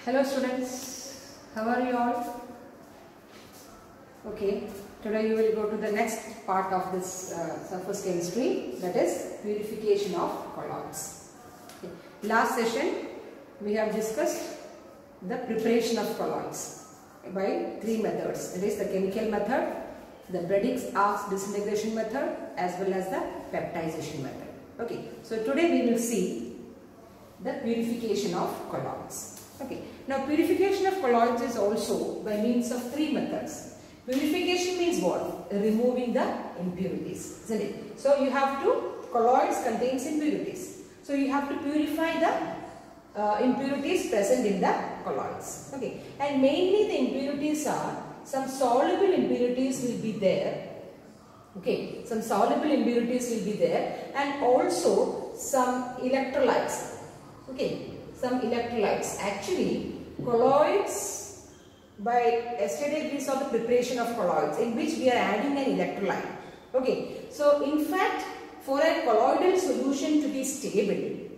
Hello students, how are you all? Okay, today you will go to the next part of this surface chemistry, that is purification of colloids. Okay. Last session we have discussed the preparation of colloids by three methods, that is the chemical method, the Bredig-Arcs disintegration method as well as the peptidization method. Okay, so today we will see the purification of colloids. Okay, now purification of colloids is also by means of three methods. Purification means what? Removing the impurities, isn't it? So you have to, colloids contains impurities. So you have to purify the impurities present in the colloids. Okay, and mainly the impurities are, some soluble impurities will be there. Okay, some soluble impurities will be there, and also some electrolytes. Okay, some electrolytes. Actually, colloids, by yesterday we saw the preparation of colloids in which we are adding an electrolyte. Okay, so in fact, for a colloidal solution to be stable,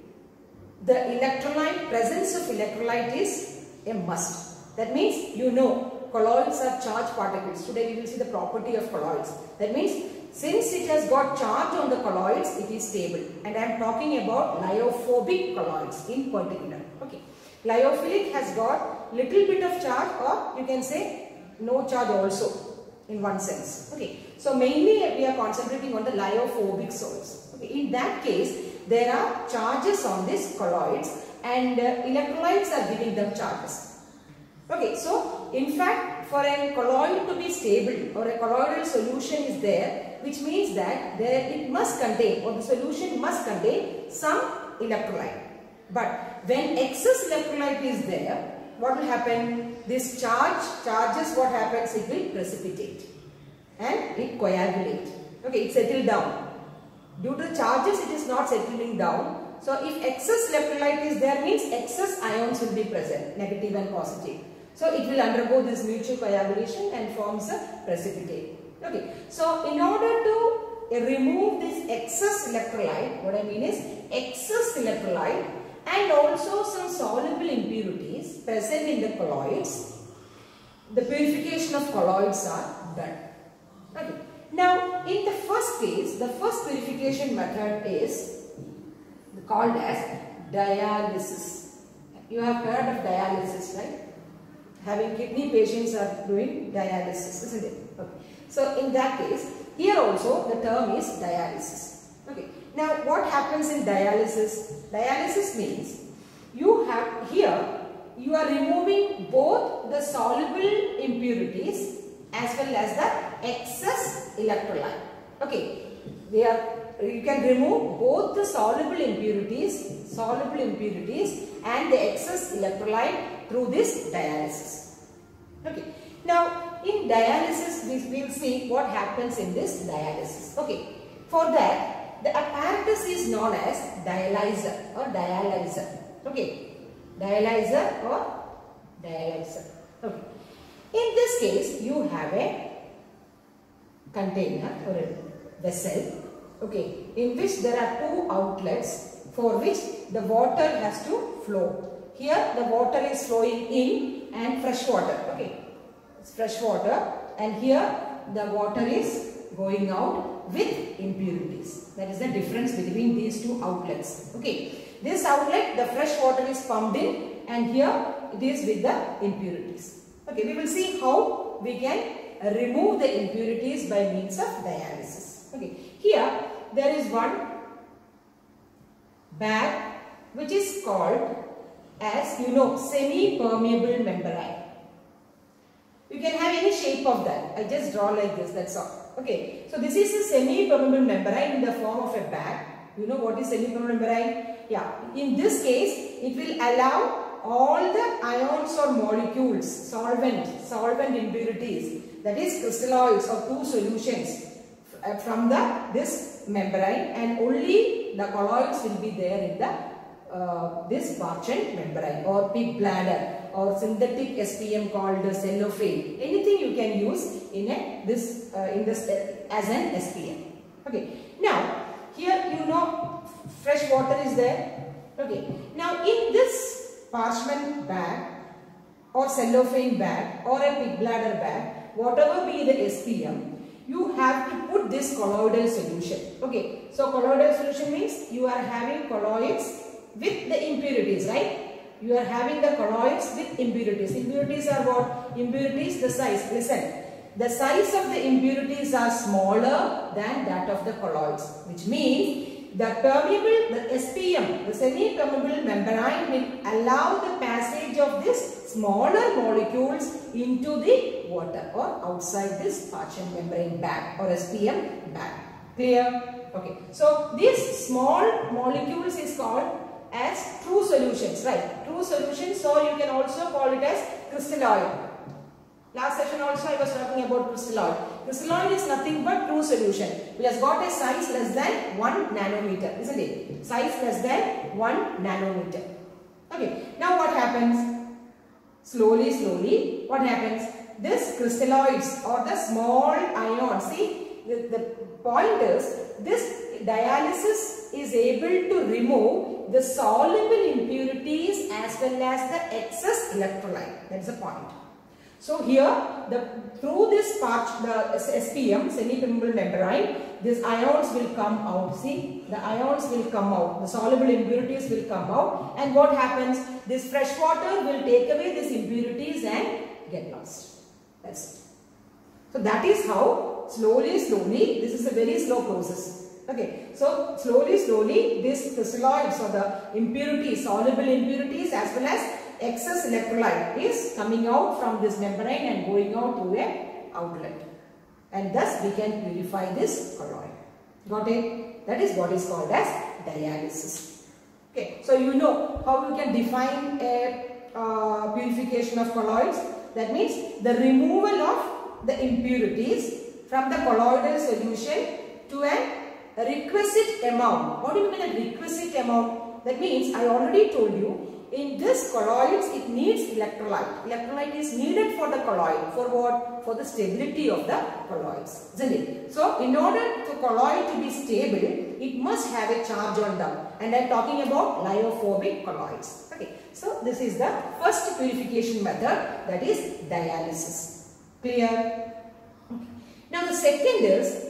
the electrolyte, presence of electrolyte is a must. That means, you know, colloids are charged particles. Today we will see the property of colloids. That means, since it has got charge on the colloids, it is stable. And I am talking about lyophobic colloids in particular. Okay, lyophilic has got little bit of charge, or you can say no charge also in one sense. Okay, so mainly we are concentrating on the lyophobic salts. Okay, in that case, there are charges on these colloids, and electrolytes are giving them charges. Okay, so in fact, for a colloid to be stable or a colloidal solution is there, which means that it must contain, or the solution must contain, some electrolyte. But when excess electrolyte is there, what will happen? This charges, what happens? It will precipitate and it coagulate. Okay, it settle down. Due to the charges, it is not settling down. So if excess electrolyte is there, means excess ions will be present, negative and positive. So it will undergo this mutual coagulation and forms a precipitate. Okay, so in order to remove this excess electrolyte, what I mean is excess electrolyte and also some soluble impurities present in the colloids, the purification of colloids are done. Okay, now in the first case, the first purification method is called as dialysis. You have heard of dialysis, right? Having kidney patients are doing dialysis, isn't it? Okay. So in that case, here also the term is dialysis. Okay. Now what happens in dialysis? Dialysis means you have here, you are removing both the soluble impurities as well as the excess electrolyte. Okay. You can remove both the soluble impurities and the excess electrolyte through this dialysis. Okay. Now in dialysis we will see what happens in this dialysis. Okay. For that, the apparatus is known as dialyzer or dialyzer. Okay. Dialyzer or dialyzer. Okay. In this case, you have a container or a vessel, okay, in which there are two outlets for which the water has to flow. Here the water is flowing in and fresh water. Okay, it's fresh water, and here the water is going out with impurities. That is the difference between these two outlets. Okay, this outlet, the fresh water is pumped in, and here it is with the impurities. Okay, we will see how we can remove the impurities by means of dialysis. Okay, here there is one bag which is called as, you know, semi-permeable membrane. You can have any shape of that. I just draw like this, that's all. Okay, so this is a semi-permeable membrane in the form of a bag. You know what is semi-permeable membrane? Yeah, in this case, it will allow all the ions or molecules, solvent impurities, that is crystalloids or two solutions from this membrane, and only the colloids will be there in the this Barchan membrane or pig bladder or synthetic SPM called cellophane. Anything you can use in this as an SPM. Okay. Now here, you know, fresh water is there. Okay. Now in this parchment bag, or cellophane bag or a pig bladder bag, whatever be the SPM, you have to put this colloidal solution. Okay, so colloidal solution means you are having colloids with the impurities, right? You are having the colloids with impurities. Impurities are what? Impurities, the size. Listen, the size of the impurities are smaller than that of the colloids, which means the permeable, the SPM, the semi-permeable membrane will allow the passage of these smaller molecules into the water or outside this partition membrane bag or SPM bag. Clear? Okay. So these small molecules is called as true solutions, right? True solutions, so you can also call it as crystalloid. Last session also I was talking about crystalloid. Crystalloid is nothing but true solution. It has got a size less than 1 nanometer, isn't it? Size less than 1 nanometer. Okay. Now what happens? Slowly, what happens? This crystalloids or the small ions, see, the point is, this dialysis is able to remove the soluble impurities as well as the excess electrolyte. That's the point. So here, through this part, the SPM, semi-permeable membrane, these ions will come out. See, the ions will come out. The soluble impurities will come out. And what happens? This fresh water will take away these impurities and get lost. That's it. So that is how slowly, this is a very slow process. Okay, so slowly, these crystalloids or the impurities, soluble impurities as well as excess electrolyte is coming out from this membrane and going out through an outlet. And thus we can purify this colloid. Got it? That is what is called as dialysis. Okay, so you know how you can define a purification of colloids. That means the removal of the impurities from the colloidal solution to a requisite amount. What do you mean a requisite amount? That means I already told you, in this colloids it needs electrolyte. Electrolyte is needed for the colloid. For what? For the stability of the colloids, isn't it? So in order for colloid to be stable, it must have a charge on them. And I am talking about lyophobic colloids. Okay. So this is the first purification method, that is dialysis. Clear? Okay. Now the second is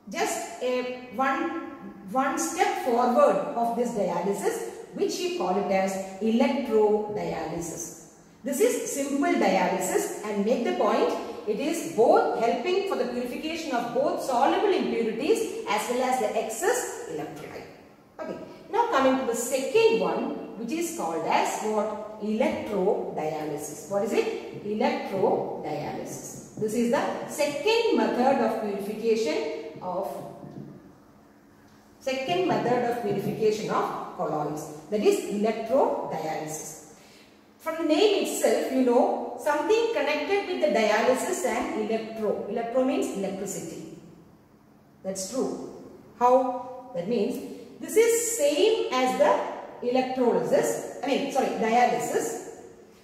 just a one step forward of this dialysis, which we call it as electrodialysis. This is simple dialysis, and make the point, it is both helping for the purification of both soluble impurities as well as the excess electrolyte. Okay. Now coming to the second one, which is called as what? Electrodialysis. What is it? Electrodialysis. This is the second method of purification of colloids, that is electrodialysis. From the name itself, you know something connected with the dialysis and electro. Electro means electricity. That's true. How? That means this is same as the dialysis.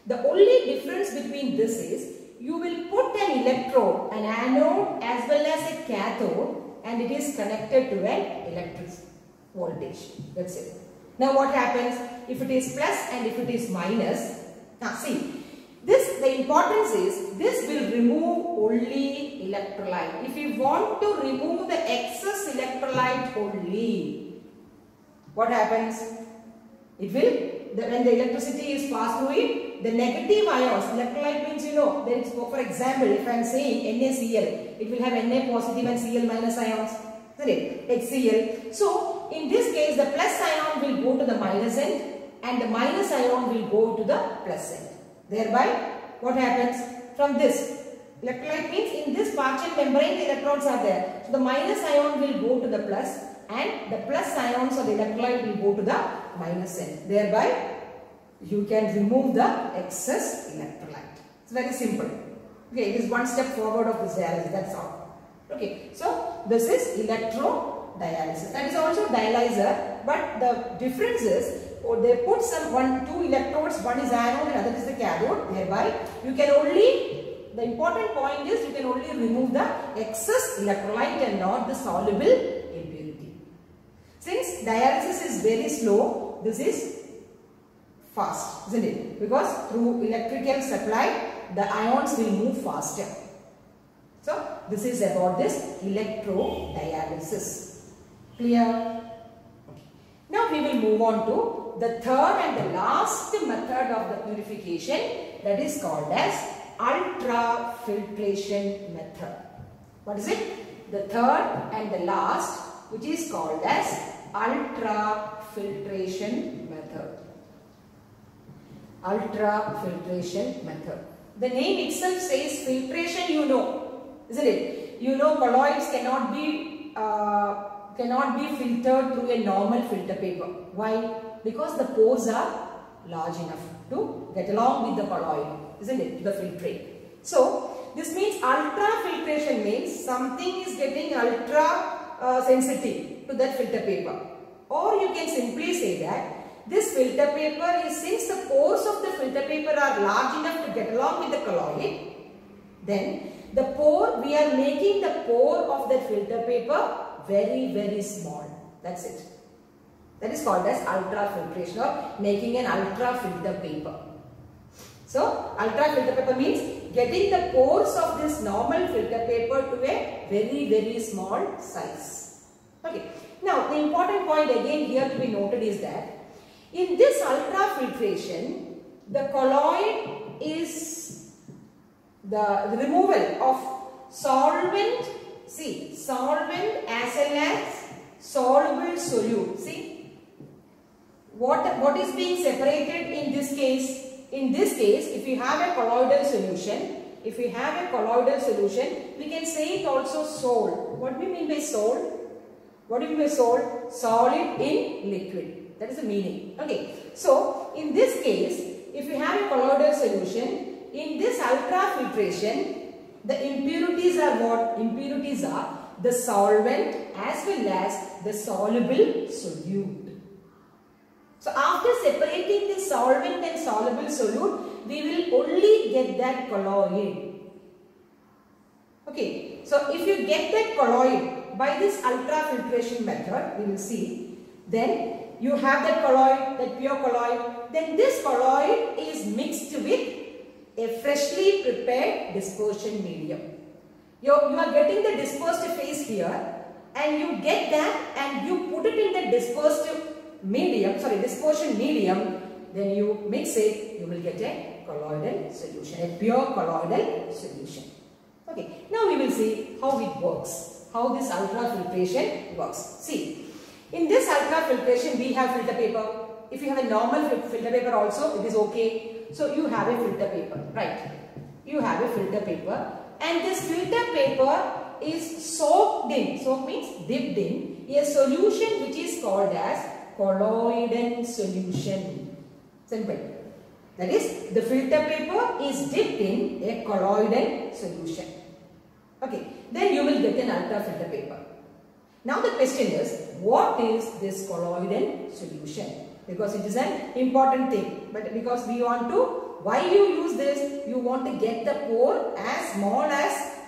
The only difference between this is you will put an electrode, an anode as well as a cathode, and it is connected to an electric voltage. That's it. Now what happens if it is plus and if it is minus? Now see, the importance is this will remove only electrolyte. If you want to remove the excess electrolyte only, what happens? It will, when the electricity is passed through it, the negative ions, electrolyte means you know, there is, for example, if I am saying NaCl, it will have Na positive and Cl minus ions, isn't it? HCl. So in this case, the plus ion will go to the minus end and the minus ion will go to the plus end. Thereby, what happens? From this, electrolyte means in this partial membrane the electrons are there. So the minus ion will go to the plus and the plus ions of the electrolyte will go to the minus end. Thereby, you can remove the excess electrolyte. It's very simple. Okay, it is one step forward of this dialysis, that's all. Okay, so this is electrodialysis. That is also dialyzer, but the difference is they put two electrodes, one is anode and other is the cathode. Thereby, you can only, the important point is you can only remove the excess electrolyte and not the soluble impurity. Since dialysis is very slow, this is fast, isn't it? Because through electrical supply, the ions will move faster. So, this is about this electrodialysis. Clear? Okay. Now, we will move on to the third and the last method of the purification, that is called as ultrafiltration method. What is it? The third and the last, which is called as ultrafiltration method. Ultrafiltration method. The name itself says filtration, you know, isn't it? You know, colloids cannot be filtered through a normal filter paper. Why? Because the pores are large enough to get along with the colloid, isn't it? The filtrate. So, this means ultrafiltration means something is getting ultra sensitive to that filter paper. Or you can simply say that this filter paper is, since the pores of the filter paper are large enough to get along with the colloid, then the pore, we are making the pore of the filter paper very, very small. That's it. That is called as ultrafiltration, or making an ultra-filter paper. So, ultra-filter paper means getting the pores of this normal filter paper to a very, very small size. Okay. Now, the important point again here to be noted is that in this ultrafiltration, the colloid is the removal of solvent, see, solvent as well as soluble solute. See, what is being separated in this case? In this case, if you have a colloidal solution, we can say it also sol. What do we mean by sol? What do you mean by sol? Solid in liquid. That is the meaning. Okay. So, in this case, if you have a colloidal solution, in this ultrafiltration, the impurities are what? Impurities are the solvent as well as the soluble solute. So, after separating the solvent and soluble solute, we will only get that colloid. Okay. So, if you get that colloid by this ultrafiltration method, we will see, then you have that colloid, that pure colloid, then this colloid is mixed with a freshly prepared dispersion medium. You are getting the dispersed phase here, and you get that and you put it in the dispersion medium, then you mix it, you will get a colloidal solution, a pure colloidal solution. Okay, now we will see how it works, how this ultrafiltration works. See, in this ultrafiltration we have filter paper. If you have a normal filter paper also, it is okay. So, you have a filter paper, right? You have a filter paper, and this filter paper is soaked in, soaked means dipped in, a solution which is called as colloidal solution. Simple. That is, the filter paper is dipped in a colloidal solution. Okay, then you will get an ultrafilter paper. Now the question is, what is this colloidal solution? Because it is an important thing, but because we want to, why you use this? You want to get the pore as small as,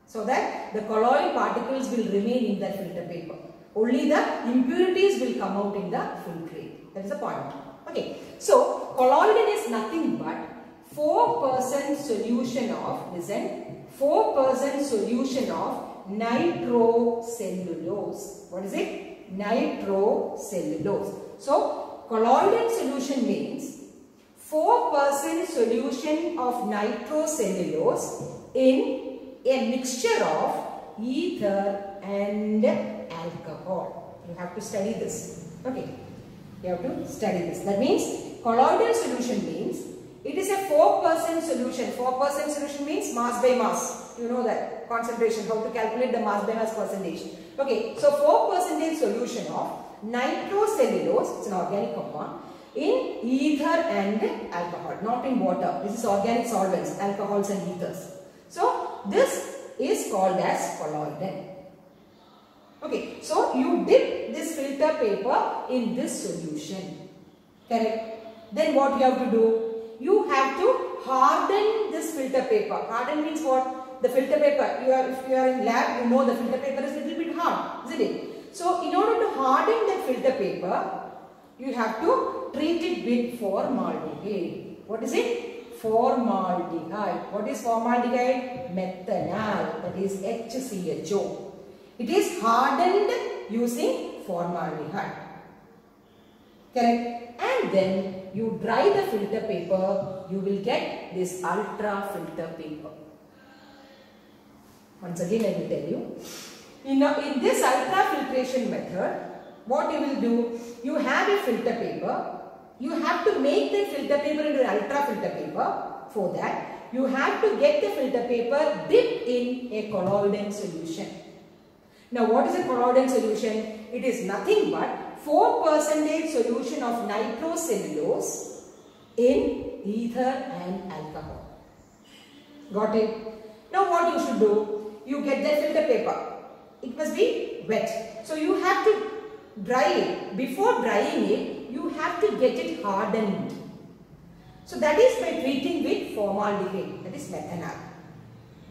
so that the colloid particles will remain in that filter paper. Only the impurities will come out in the filtrate. That is the point. Okay. So, colloidal is nothing but 4% solution of, listen, 4% solution of nitrocellulose. What is it? Nitrocellulose. So, colloidal solution means 4% solution of nitrocellulose in a mixture of ether and alcohol. You have to study this. Okay. You have to study this. That means colloidal solution means it is a 4% solution. 4% solution means mass by mass. You know that concentration, how to calculate the mass by mass percentage. Okay. So 4% solution of nitrocellulose, it's an organic compound, in ether and alcohol, not in water. This is organic solvents, alcohols and ethers. So this is called as colloidal. Okay, so you dip this filter paper in this solution. Correct? Then what you have to do? You have to harden this filter paper. Harden means what? The filter paper, if you are in lab, you know the filter paper is a little bit hard, isn't it? So in order to harden that filter paper, you have to treat it with formaldehyde. What is it? Formaldehyde. What is formaldehyde? Methanol, that is HCHO. It is hardened using formaldehyde. Correct? And then you dry the filter paper, you will get this ultra filter paper. Once again I will tell you. In this ultra filtration method, what you will do, you have a filter paper. You have to make the filter paper into an ultra filter paper. For that, you have to get the filter paper dipped in a colloidal solution. Now, what is a colloidal solution? It is nothing but 4% solution of nitrocellulose in ether and alcohol. Got it? Now, what you should do? You get the filter paper. It must be wet. So, you have to dry it. Before drying it, you have to get it hardened. So, that is by treating with formaldehyde, that is methanol.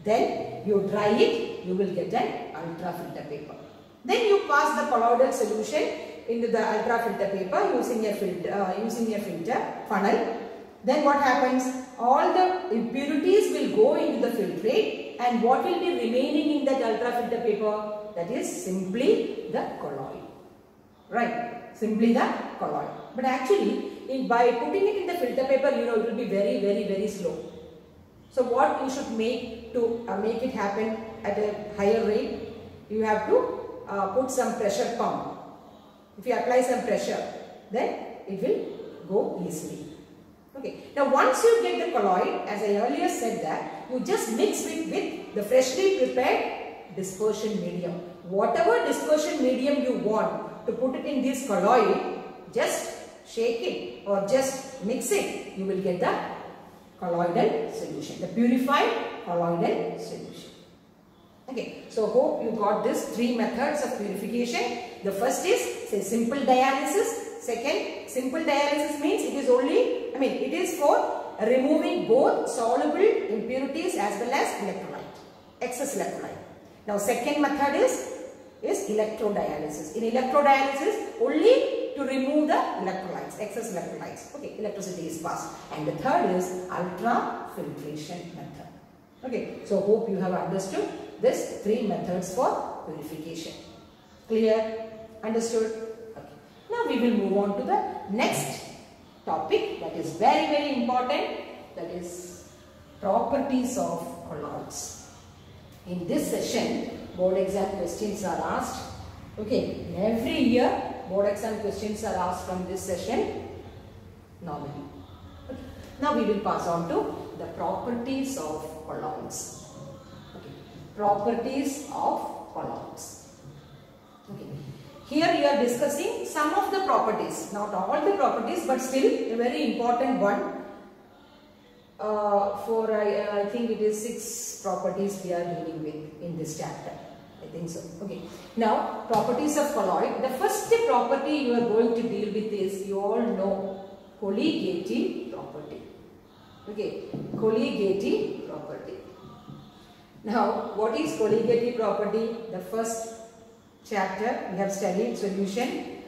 Then, you dry it, you will get an ultra filter paper. Then, you pass the colloidal solution into the ultra filter paper using a filter funnel. Then, what happens? All the impurities will go into the filtrate, and what will be remaining in that ultra filter paper? That is simply the colloid. Right? Simply the colloid. But actually, by putting it in the filter paper, it will be very, very, very slow. So, what you should make to make it happen at a higher rate? You have to put some pressure pump. If you apply some pressure, then it will go easily. Okay. Now, once you get the colloid, as I earlier said that, you just mix it with the freshly prepared dispersion medium. Whatever dispersion medium you want to put it in this colloid, just shake it or just mix it, you will get the colloidal solution, the purified colloidal solution. Okay, so hope you got these three methods of purification. The first is say simple dialysis. Second, simple dialysis means it is only, it is for removing both soluble impurities as well as electrolyte, excess electrolyte. Now, second method is electrodialysis. In electrodialysis, only to remove the electrolytes, excess electrolytes. Okay, electricity is passed. And the third is ultrafiltration method. Okay, so hope you have understood these three methods for purification. Clear? Understood? Okay. Now we will move on to the next topic that is very, very important. That is properties of colloids. In this session, board exam questions are asked. Okay, every year board exam questions are asked from this session normally. Okay. Now we will pass on to the properties of colloids. Okay. Properties of colloids. Okay. Here we are discussing some of the properties, not all the properties, but still a very important one. I think it is 6 properties we are dealing with in this chapter. I think so. Okay. Now, properties of colloid. The first property you are going to deal with is, you all know, colligative property. Okay. Colligative property. Now, what is colligative property? The first chapter we have studied solution.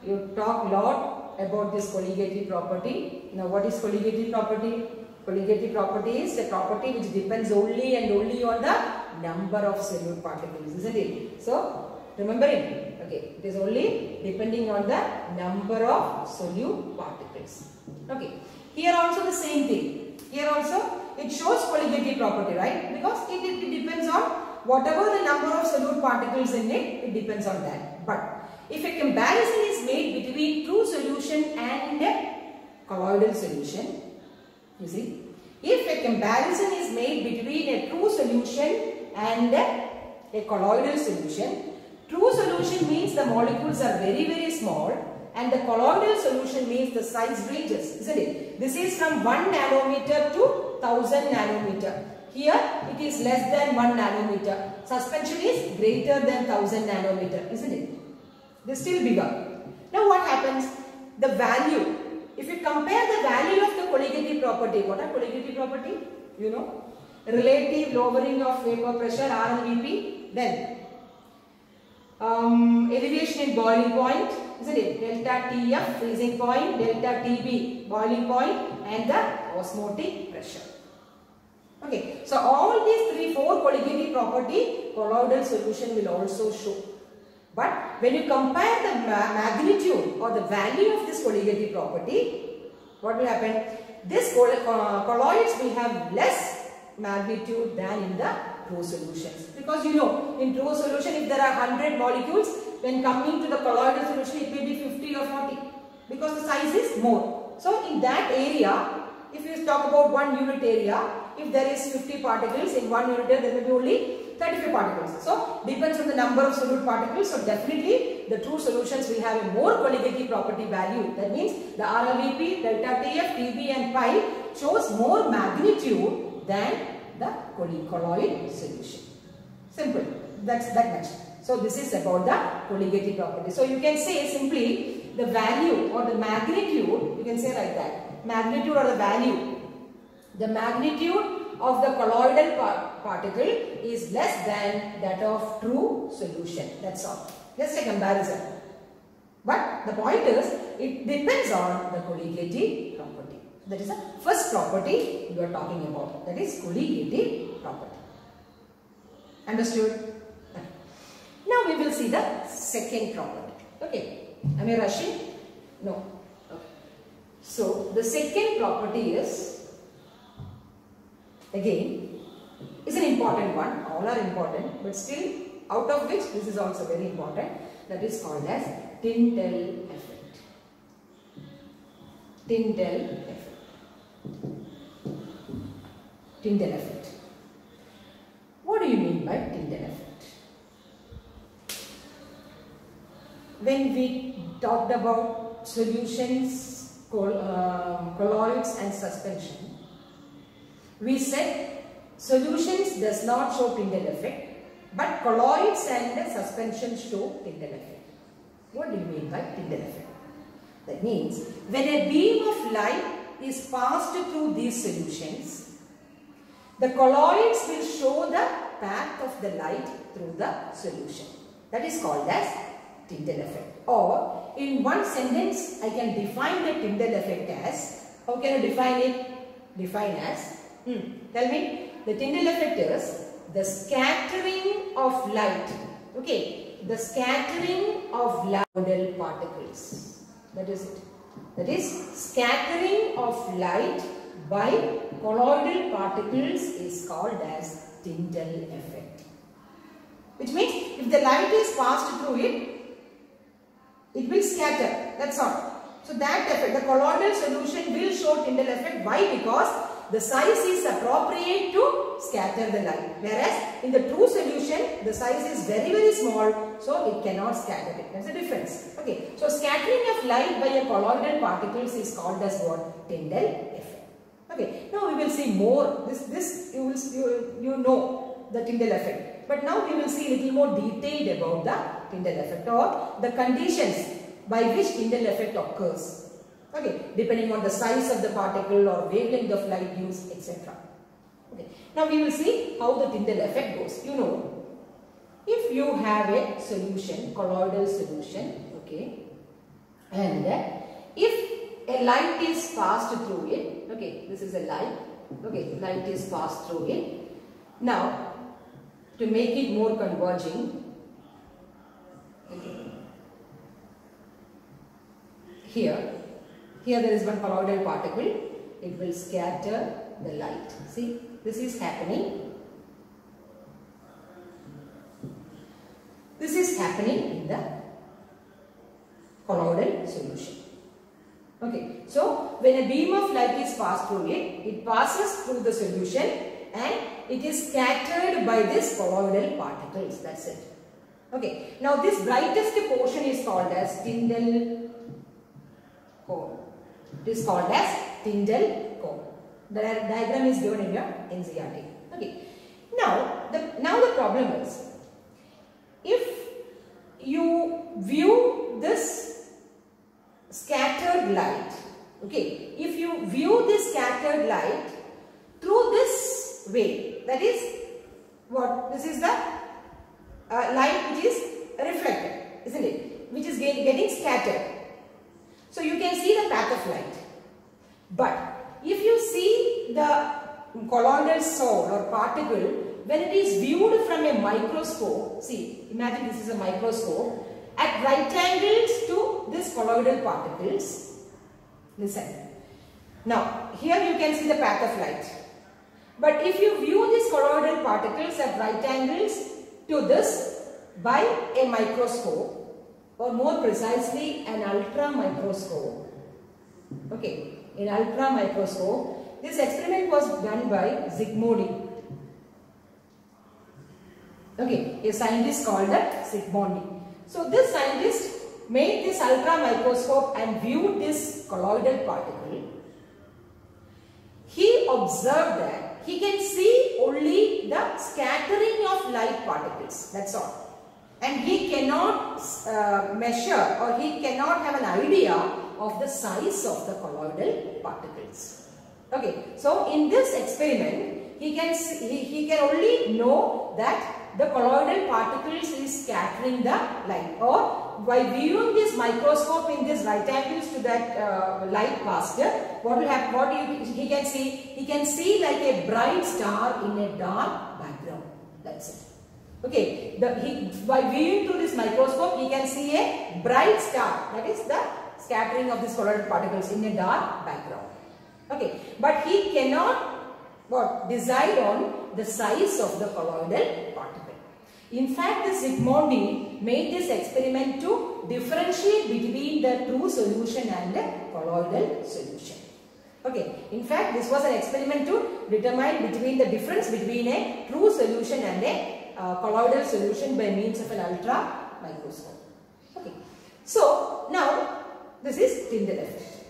You talk a lot about this colligative property. Now, what is colligative property? Colligative property is a property which depends only and only on the number of solute particles, isn't it? So, remember it. Okay, it is only depending on the number of solute particles. Okay, here also the same thing. Here also it shows colligative property, right? Because it depends on whatever the number of solute particles in it, it depends on that. But if a comparison is made between true solution and colloidal solution, you see, if a comparison is made between a true solution and a colloidal solution, true solution means the molecules are very, very small, and the colloidal solution means the size ranges, isn't it? This is from 1 nanometer to 1000 nanometer. Here it is less than 1 nanometer. Suspension is greater than 1000 nanometer, isn't it? This is still bigger. Now what happens? The value. If you compare the value of the colligative property, what are colligative property? You know, relative lowering of vapor pressure, RLVP, then elevation in boiling point, isn't it? Delta TF, freezing point, delta TB, boiling point, and the osmotic pressure. Okay, so all these 4 colligative property, colloidal solution will also show. But when you compare the magnitude or the value of this colligative property, what will happen? This colloids will have less magnitude than in the true solutions. Because you know, in true solution, if there are 100 molecules, when coming to the colloidal solution, it may be 50 or 40. Because the size is more. So in that area, if you talk about 1 unit area, if there is 50 particles in 1 unit area, there may be only 35 particles. So depends on the number of solute particles. So definitely the true solutions will have a more colligative property value. That means the RLVP, delta TF, TB and pi shows more magnitude than the colloid solution. Simple. That's that much. So this is about the colligative property. So you can say simply the value or the magnitude, you can say like that. Magnitude or the value. The magnitude of the colloidal particle is less than that of true solution. That's all. Just a comparison. But the point is, it depends on the colligative property. That is the first property you are talking about. That is colligative property. Understood? Now we will see the second property. Okay. Am I rushing? No. Okay. So the second property is, again, is an important one. All are important, but still out of which this is also very important. That is called as Tyndall effect. Tyndall effect. Tyndall effect. What do you mean by Tyndall effect? When we talked about solutions, colloids and suspension, we said solutions does not show Tyndall effect, but colloids and suspension show Tyndall effect. What do you mean by Tyndall effect? That means when a beam of light is passed through these solutions, the colloids will show the path of the light through the solution. That is called as Tyndall effect. Or in one sentence, I can define the Tyndall effect as, how can I define it? Define as, tell me, the Tyndall effect is the scattering of light. Okay, the scattering of light particles. That is it. That is scattering of light by colloidal particles is called as Tyndall effect. Which means if the light is passed through it, it will scatter. That's all. So that effect, the colloidal solution will show Tyndall effect. Why? Because the size is appropriate to scatter the light. Whereas in the true solution, the size is very, very small, so it cannot scatter it. That's the difference. Okay. So scattering of light by a colloidal particles is called as what? Tyndall effect. Okay. Now we will see more. This you know the Tyndall effect. But now we will see a little more detailed about the Tyndall effect or the conditions by which Tyndall effect occurs. Okay, depending on the size of the particle or wavelength of light used, etc. Okay. Now we will see how the Tyndall effect goes. You know, if you have a solution, colloidal solution, okay, and if a light is passed through it, okay, this is a light, okay, light is passed through it. Now, to make it more converging, okay, here there is one colloidal particle, it will scatter the light. See, this is happening. This is happening in the colloidal solution. Okay, so when a beam of light is passed through it, it passes through the solution and it is scattered by this colloidal particles. That's it. Okay, now this brightest portion is called as Tyndall cone. It is called as Tyndall cone. The diagram is given in your NCERT. Okay. Now the problem is, if you view this scattered light, okay, if you view this scattered light through this way, that is what? This is the light which is reflected, isn't it? which is getting scattered. So you can see the path of light. But if you see the colloidal solid or particle, when it is viewed from a microscope, see, imagine this is a microscope, at right angles to this colloidal particles. Listen. Now, here you can see the path of light. But if you view these colloidal particles at right angles to this by a microscope, or more precisely an ultra microscope, okay, in ultra microscope, this experiment was done by XII. Okay, a scientist called XII. So this scientist made this ultra microscope and viewed this colloidal particle. He observed that he can see only the scattering of light particles, that's all. And he cannot measure, or he cannot have an idea of the size of the colloidal particles. Okay, so in this experiment, he can only know that the colloidal particles is scattering the light, or by viewing this microscope in this right angles to that light passed, what will happen? He can see? He can see like a bright star in a dark background. That's it. Okay, by viewing through this microscope, he can see a bright star. That is the scattering of these colloidal particles in a dark background. Okay, but he cannot decide on the size of the colloidal particle. In fact, the XII made this experiment to differentiate between the true solution and the colloidal solution. Okay, in fact, this was an experiment to determine between the difference between a true solution and a colloidal solution by means of an ultra microscope. Okay, so now this is Tyndall effect.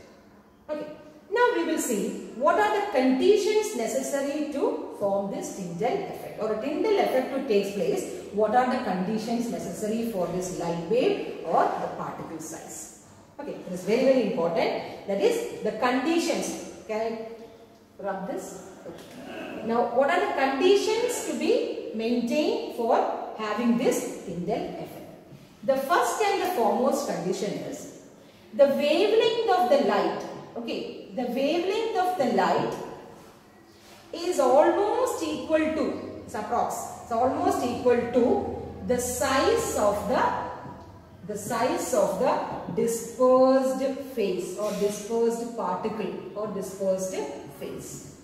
Okay, now we will see what are the conditions necessary to form this Tyndall effect, or a Tyndall effect to take place. What are the conditions necessary for this light wave or the particle size? Okay, it is very, very important. That is the conditions. Can I rub this? Okay. Now, what are the conditions to be maintained for having this Tyndall effect? The first and the foremost condition is the wavelength of the light. Okay, the wavelength of the light is almost equal to, it's approx, it's almost equal to the size of the dispersed phase or dispersed particle or dispersed phase.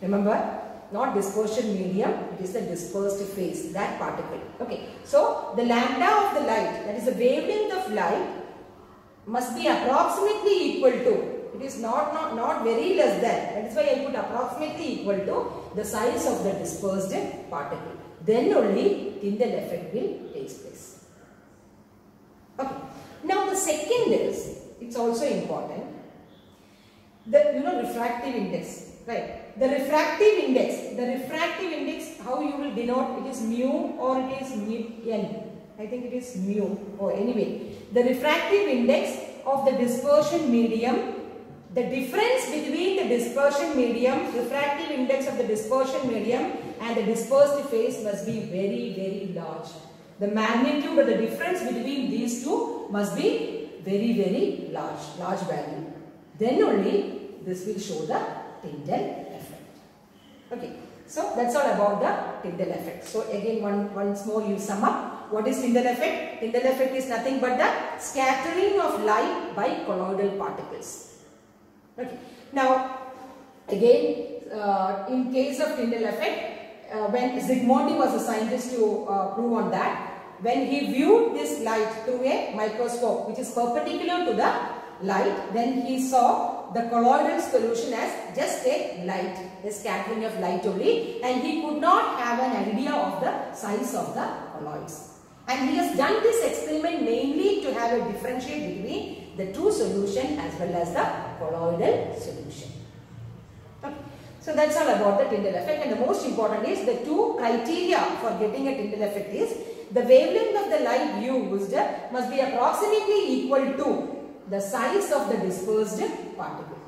Remember, not dispersion medium, it is the dispersed phase, that particle. Okay, so the lambda of the light, that is the wavelength of light, must be approximately equal to, it is not very less than, that is why I put approximately equal to the size of the dispersed particle. Then only Tyndall effect will take place. Okay. Now the second is, it's also important, the refractive index, right? The refractive index, how you will denote, it is mu or it is n. I think it is mu, or anyway. The refractive index of the dispersion medium, the difference between the dispersion medium, refractive index of the dispersion medium and the dispersed phase must be very, very large. The magnitude or the difference between these two must be very, very large value. Then only this will show the Tyndall effect. Okay, so that's all about the Tyndall effect. So again, once more you sum up. What is Tyndall effect? Tyndall effect is nothing but the scattering of light by colloidal particles. Okay. Now, again, in case of Tyndall effect, when XII was a scientist to prove on that, when he viewed this light through a microscope which is perpendicular to the light, then he saw the colloidal solution as just a light, a scattering of light only, and he could not have an idea of the size of the colloids. And he has done this experiment mainly to have a differentiate between the true solution as well as the colloidal solution. Okay. So that's all about the Tyndall effect, and the most important is the two criteria for getting a Tyndall effect is the wavelength of the light used must be approximately equal to the size of the dispersed particle.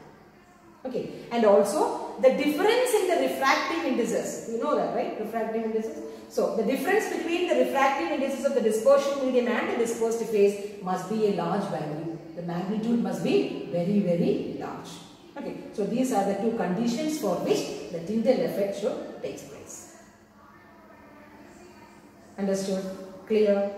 Okay, and also the difference in the refractive indices, you know that, right? Refractive indices. So the difference between the refractive indices of the dispersion medium and the dispersed phase must be a large value. The magnitude must be very, very large. Okay, so these are the two conditions for which the Tyndall effect should take place. Understood? Clear?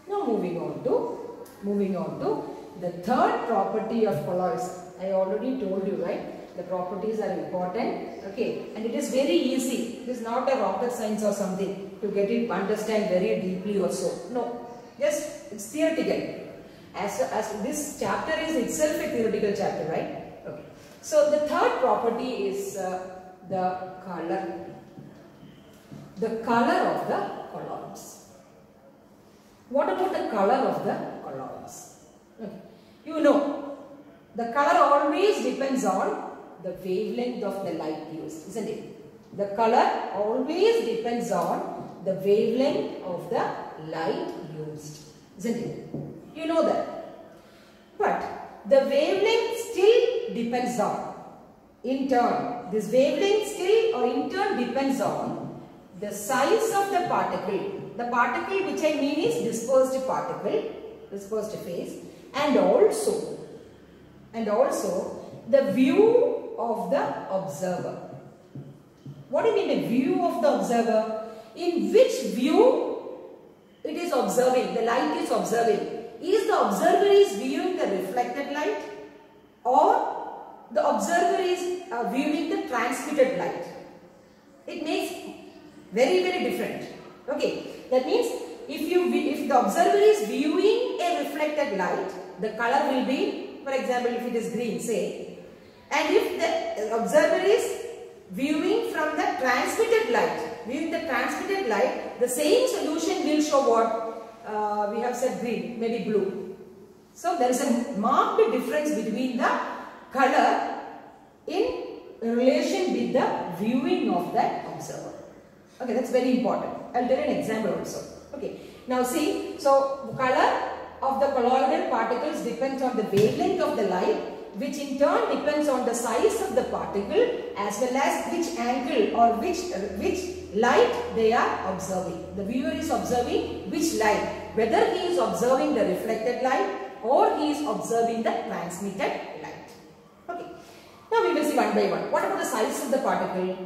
Now moving on to the third property of colloids. I already told you, right? The properties are important. Okay, and it is very easy. It is not a rocket science or something to get it understand very deeply or so. No, just it's theoretical. As this chapter is itself a theoretical chapter, right? Okay. So the third property is the color. The color of the colloids. What about the color of the colloids? Okay. You know, the color always depends on the wavelength of the light used, isn't it? The color always depends on the wavelength of the light used, isn't it? You know that. But the wavelength still depends on, in turn, this wavelength still or in turn depends on the size of the particle. The particle which I mean is dispersed particle, dispersed phase, and also the view of the observer. What do you mean the view of the observer? In which view it is observing, the light is observing. Is the observer is viewing the reflected light or the observer is viewing the transmitted light? It makes very, very different. Okay, that means if the observer is viewing a reflected light, the color will be, for example, if it is green, say, and if the observer is viewing from the transmitted light, the same solution will show what? We have said green, maybe blue. So there is a marked difference between the color in relation with the viewing of that observer. Okay, that's very important. I'll tell you an example also. Okay, now see, so color of the colloidal particles depends on the wavelength of the light, which in turn depends on the size of the particle as well as which angle or which light they are observing. The viewer is observing which light, whether he is observing the reflected light or he is observing the transmitted light. Okay. Now we will see one by one. What about the size of the particle?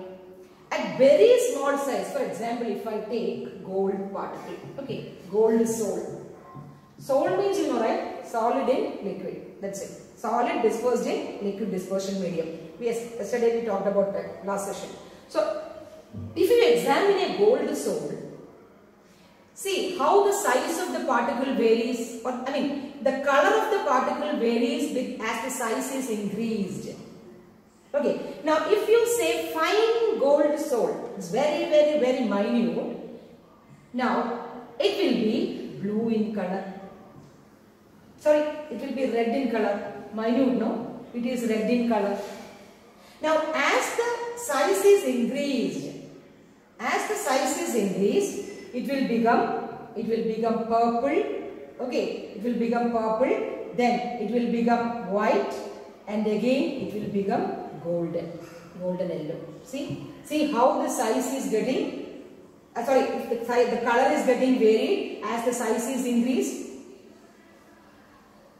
At very small size, for example, if I take gold particle, okay, gold sol. Sol means, you know, right? Solid in liquid. That's it. Solid dispersed in liquid dispersion medium. Yesterday we talked about that last session. So, if you examine a gold sol, see how the size of the particle varies, or the color of the particle varies as the size is increased. Okay, now if you say fine gold sol, it's very, very, very minute. Now, it will be blue in color. Sorry, it will be red in color. Minute, no? It is red in color. Now, as the size is increased, it will become purple. Okay, it will become purple. Then it will become white, and again it will become golden yellow. See how the size is getting. If the color is getting varied as the size is increased.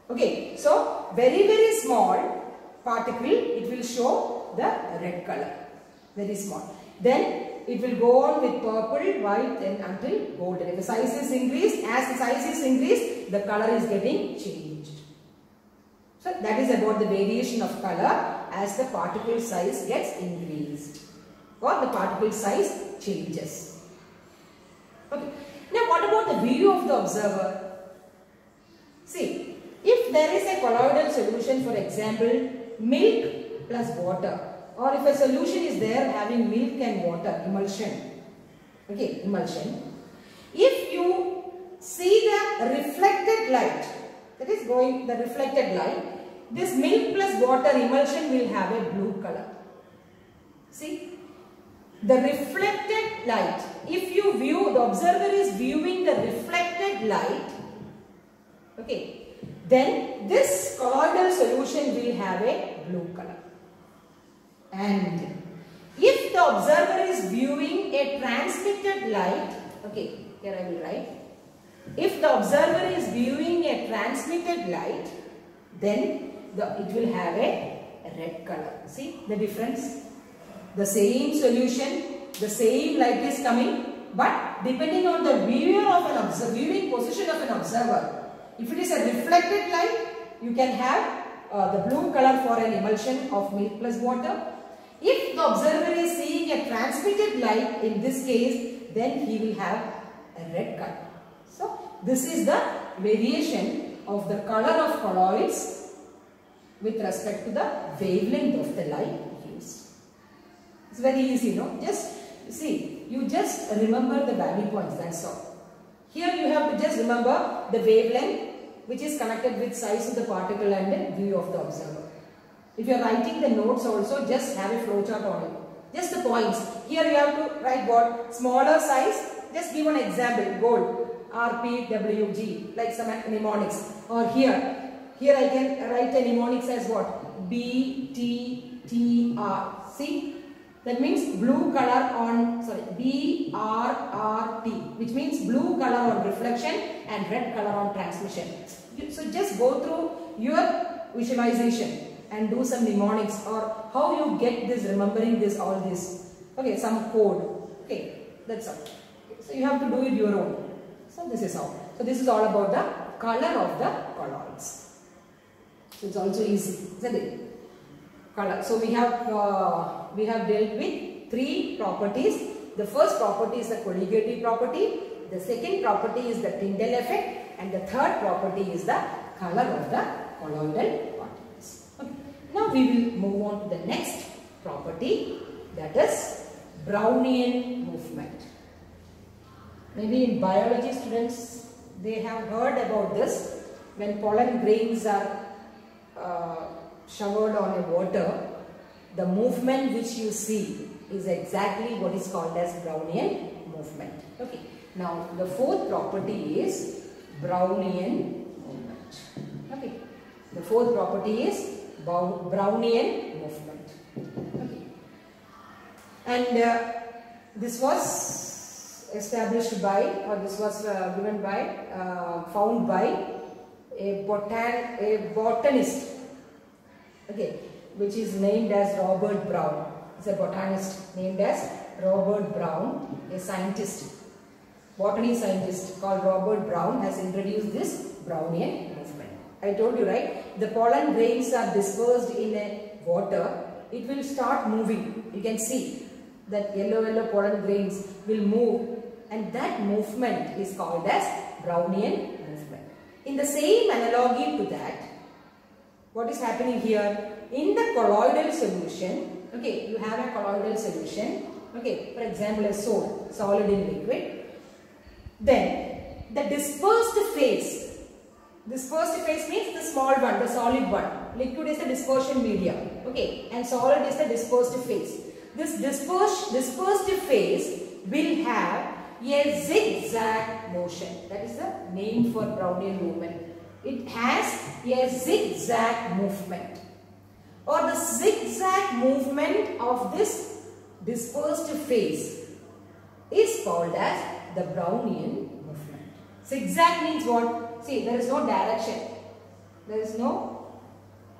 Okay, so very, very small particle, it will show the red color, very small. Then it will go on with purple, white, and until golden. If the size is increased, as the size is increased, the color is getting changed. So that is about the variation of color as the particle size gets increased or the particle size changes. Okay. Now what about the view of the observer? See, if there is a colloidal solution, for example, milk plus water, or if a solution is there having milk and water, emulsion, okay, emulsion, if you see the reflected light, that is going, the reflected light, this milk plus water emulsion will have a blue color. See, the reflected light, if you view, the observer is viewing the reflected light, okay, then this colloidal solution will have a blue color. And if the observer is viewing a transmitted light, okay, here I will write. If the observer is viewing a transmitted light, then it will have a red color. See the difference? The same solution, the same light is coming, but depending on the viewing position of an observer, if it is a reflected light, you can have the blue color for an emulsion of milk plus water. If the observer is seeing a transmitted light, in this case, then he will have a red color. So, this is the variation of the color of colloids with respect to the wavelength of the light used. It's very easy, no? Just see, you just remember the value points, that's all. Here you have to just remember the wavelength which is connected with size of the particle and view of the observer. If you are writing the notes also, just have a flowchart on it. Just the points. Here you have to write what? Smaller size. Just give an example. Gold. R, P, W, G. Like some mnemonics. Or here I can write a mnemonics as what? B, T, T, R. See? That means blue color on, B, R, R, T. Which means blue color on reflection and red color on transmission. So just go through your visualization and do some mnemonics, or how you get this, remembering this, all this. Okay, some code. Okay, that's all. So you have to do it your own. So this is how. So this is all about the color of the colloids. So it's also easy, isn't it? Color. So we have dealt with three properties. The first property is the colligative property. The second property is the Tyndall effect, and the third property is the color of the colloidal particles. Okay. Now we will move on to the next property, that is Brownian movement. Maybe in biology students, they have heard about this. When pollen grains are showered on a water, the movement which you see is exactly what is called as Brownian movement. Okay. Now the fourth property is Brownian movement. Okay. The fourth property is Brownian movement. Okay. And this was established by, or this was found by a botanist, okay, which is named as Robert Brown. It's a botanist named as Robert Brown, a scientist, botany scientist called Robert Brown has introduced this Brownian movement. I told you, right? The pollen grains are dispersed in a water. It will start moving. You can see that yellow pollen grains will move, and that movement is called as Brownian movement. In the same analogy to that, what is happening here? In the colloidal solution, okay, you have a colloidal solution, okay, for example a solid in liquid. Then the dispersed phase means the small one, the solid one. Liquid is the dispersion medium, okay, and solid is the dispersed phase. This dispersed phase will have a zigzag motion. That is the name for Brownian movement. It has a zigzag movement, or the zigzag movement of this dispersed phase is called as the Brownian movement. Zigzag means what? See, there is no direction. There is no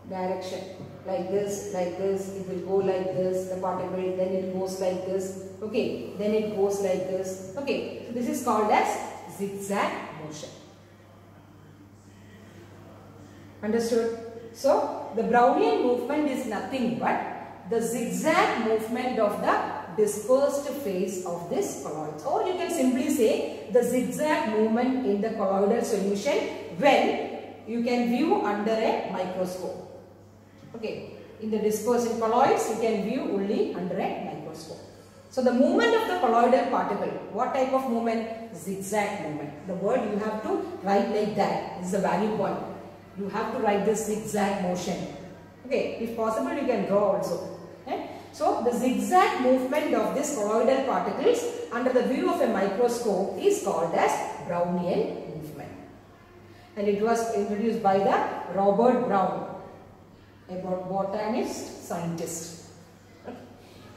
direction. Like this, it will go like this, the particle, then it goes like this, okay, then it goes like this, okay. So this is called as zigzag motion. Understood? So the Brownian movement is nothing but the zigzag movement of the dispersed phase of this colloid. Or you can simply say the zigzag movement in the colloidal solution when you can view under a microscope. Okay, in the dispersing colloids you can view only under a microscope. So the movement of the colloidal particle, what type of movement? Zigzag movement. The word you have to write like that. This is the value point. You have to write this zigzag motion. Okay, if possible you can draw also. Okay? So the zigzag movement of this colloidal particles under the view of a microscope is called as Brownian movement. And it was introduced by the Robert Brown, a botanist scientist. Okay.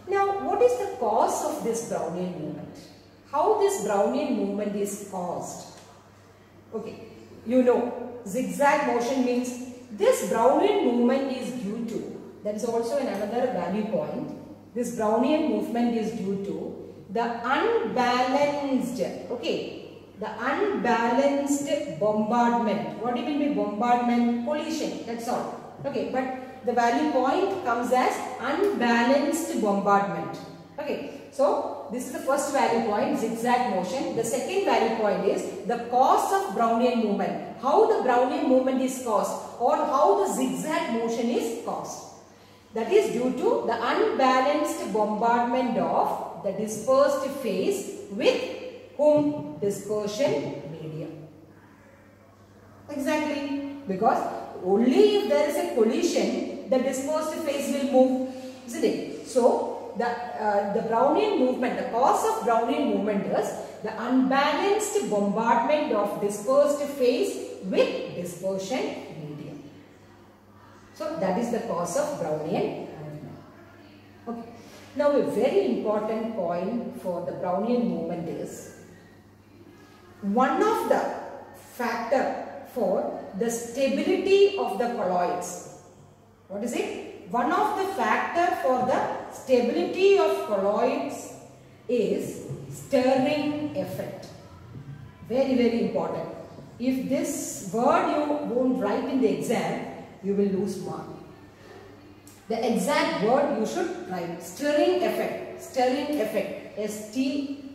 Now, what is the cause of this Brownian movement? How this Brownian movement is caused? Okay, you know, zigzag motion means this Brownian movement is due to, that is also another value point. This Brownian movement is due to the unbalanced, okay, the unbalanced bombardment. What do you mean by bombardment? Collision, that's all. Okay, but the value point comes as unbalanced bombardment. Okay, so this is the first value point, zigzag motion. The second value point is the cause of Brownian movement. How the Brownian movement is caused, or how the zigzag motion is caused. That is due to the unbalanced bombardment of the dispersed phase with whom? Dispersion medium. Exactly, because only if there is a collision, the dispersed phase will move, isn't it? So, the Brownian movement, the cause of Brownian movement is the unbalanced bombardment of dispersed phase with dispersion medium. So, that is the cause of Brownian movement. Okay. Now, a very important point for the Brownian movement is one of the factor for the stability of the colloids. What is it? One of the factor for the stability of colloids is stirring effect. Very, very important. If this word you won't write in the exam, you will lose mark. The exact word you should write. Stirring effect. Stirring effect. S-T-I-R-R-I-N-G.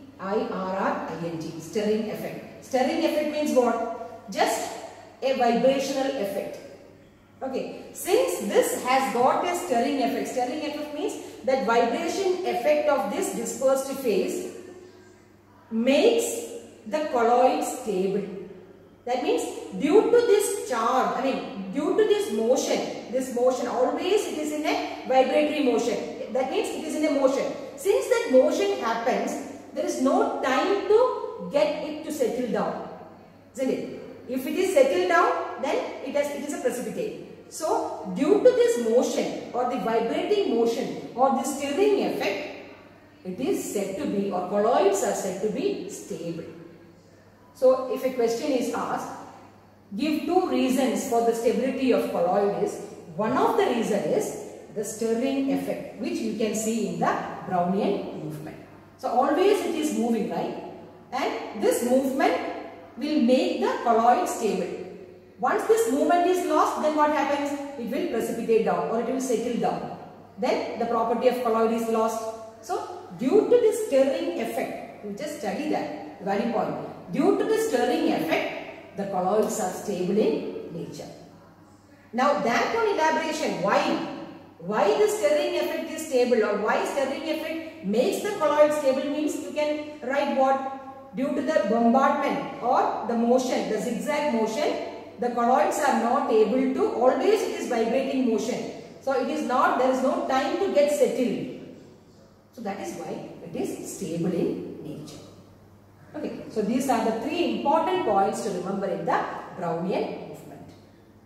Stirring effect. Stirring effect means what? Just a vibrational effect. Okay. Since this has got a stirring effect. Stirring effect means that vibration effect of this dispersed phase makes the colloid stable. That means due to this charge, due to this motion, always it is in a vibratory motion. That means it is in a motion. Since that motion happens, there is no time to get it to settle down. Isn't it? If it is settled down, then it is a precipitate. So, due to this motion or the vibrating motion or the stirring effect, it is said to be, or colloids are said to be stable. So, if a question is asked, give two reasons for the stability of colloid is, one of the reason is the stirring effect, which you can see in the Brownian movement. So, always it is moving, right? And this movement will make the colloid stable. Once this movement is lost, then what happens? It will precipitate down or it will settle down. Then the property of colloid is lost. So, due to this stirring effect, you just study that, value point. Due to the stirring effect, the colloids are stable in nature. Now, that on elaboration, why the stirring effect is stable, or why stirring effect makes the colloid stable means you can write what? Due to the bombardment or the motion, the zigzag motion, the colloids are not able to, always it is vibrating motion. So, it is not, there is no time to get settled. So, that is why it is stable in nature. Okay, so these are the three important points to remember in the Brownian movement.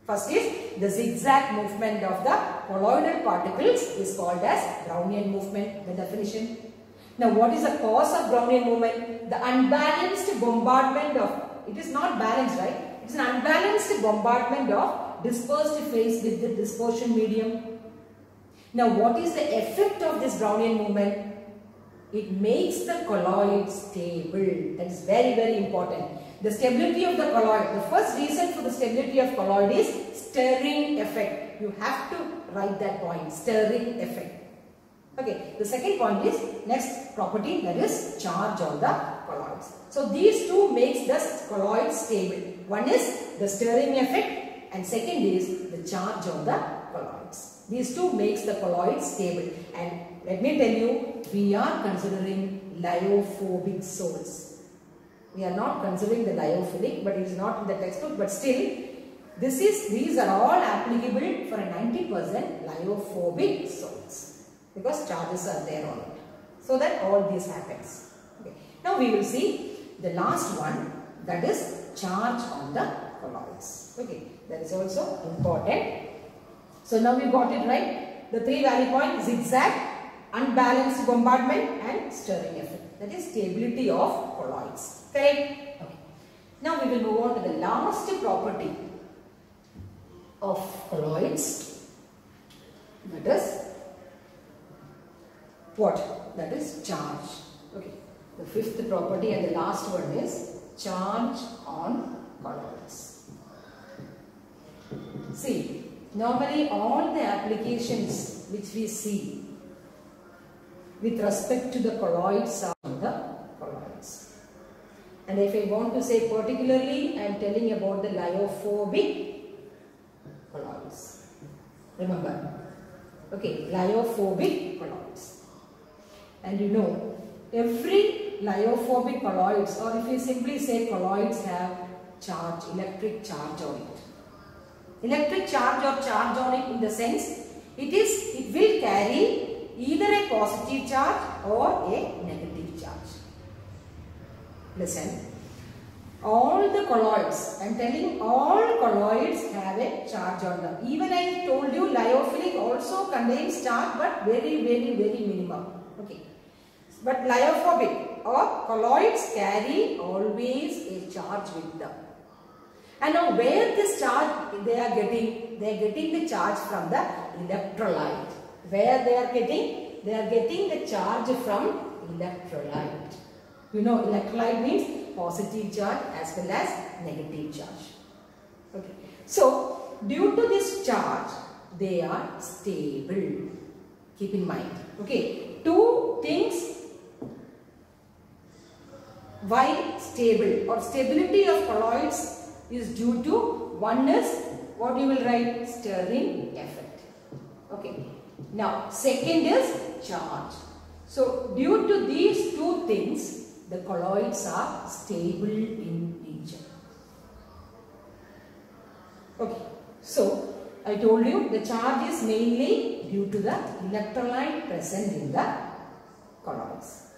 First is the zigzag movement of the colloidal particles is called as Brownian movement, the definition. Now, what is the cause of Brownian movement? The unbalanced bombardment of, it is not balanced, right? It is an unbalanced bombardment of dispersed phase with the dispersion medium. Now, what is the effect of this Brownian movement? It makes the colloid stable. That is very, very important. The stability of the colloid. The first reason for the stability of colloid is stirring effect. You have to write that point. Stirring effect. Okay. The second point is next property, that is charge on the colloids. So these two makes the colloid stable. One is the stirring effect and second is the charge on the colloids. These two makes the colloid stable. And let me tell you, we are considering lyophobic sols. We are not considering the lyophilic, but it is not in the textbook, but still these are all applicable for a 90% lyophobic sols, because charges are there on it. So that all this happens. Okay. Now we will see the last one, that is charge on the colloids. Okay, that is also important. So now we got it right. The three value points: zigzag, unbalanced bombardment and stirring effect. That is stability of colloids. Correct? Okay. Now we will move on to the last property of colloids. That is what? That is charge. Okay. The fifth property and the last one is charge on colloids. See, normally all the applications which we see with respect to the colloids are on the colloids. And if I want to say particularly, I am telling about the lyophobic colloids. Remember, okay, lyophobic colloids. And you know, every lyophobic colloids, or if you simply say colloids, have charge, electric charge on it. Electric charge or charge on it in the sense, it will carry either a positive charge or a negative charge. Listen, all the colloids, I am telling all colloids have a charge on them. Even I told you lyophilic also contains charge, but very minimum. Okay. But lyophobic or colloids carry always a charge with them. And now where this charge they are getting the charge from the electrolyte. Where they are getting the charge from electrolyte. You know, electrolyte means positive charge as well as negative charge. Okay. So due to this charge, they are stable. Keep in mind. Okay. Two things. Why stable or stability of colloids is due to, one is what you will write, stirring effect. Okay. Now second is charge. So due to these two things, the colloids are stable in nature. Okay. So I told you the charge is mainly due to the electrolyte present in the colloids.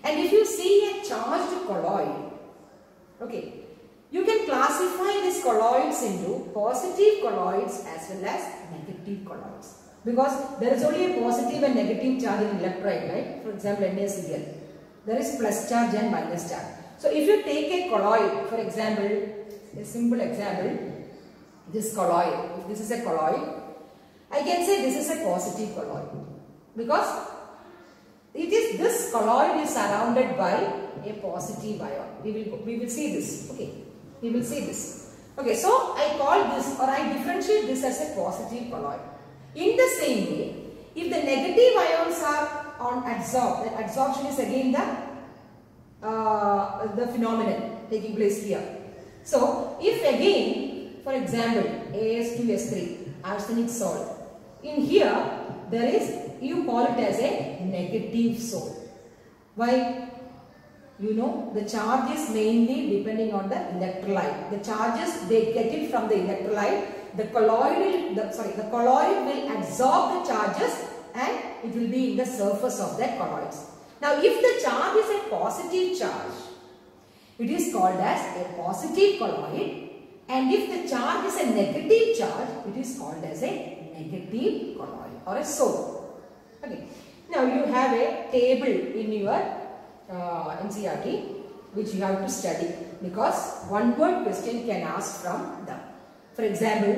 And if you see a charged colloid, okay, you can classify these colloids into positive colloids as well as negative colloids. Because there is only a positive and negative charge in electrolyte, right? For example, NaCl. There is plus charge and minus charge. So if you take a colloid, for example, a simple example, this colloid, if this is a colloid, I can say this is a positive colloid. Because this colloid is surrounded by a positive ion. We will see this. Okay. We will see this. Okay. So I call this, or I differentiate this as a positive colloid. In the same way, if the negative ions are on adsorb, then adsorption is again the phenomenon taking place here. So if again, for example, As2S3, arsenic salt, in here there is, you call it as a negative salt. Why? You know, the charge is mainly depending on the electrolyte. The charges, they get it from the electrolyte. The colloid will absorb the charges and it will be in the surface of that colloids. Now, if the charge is a positive charge, it is called as a positive colloid. And if the charge is a negative charge, it is called as a negative colloid or a salt. Okay. Now you have a table in your NCERT which you have to study, because one word question can ask from them. For example,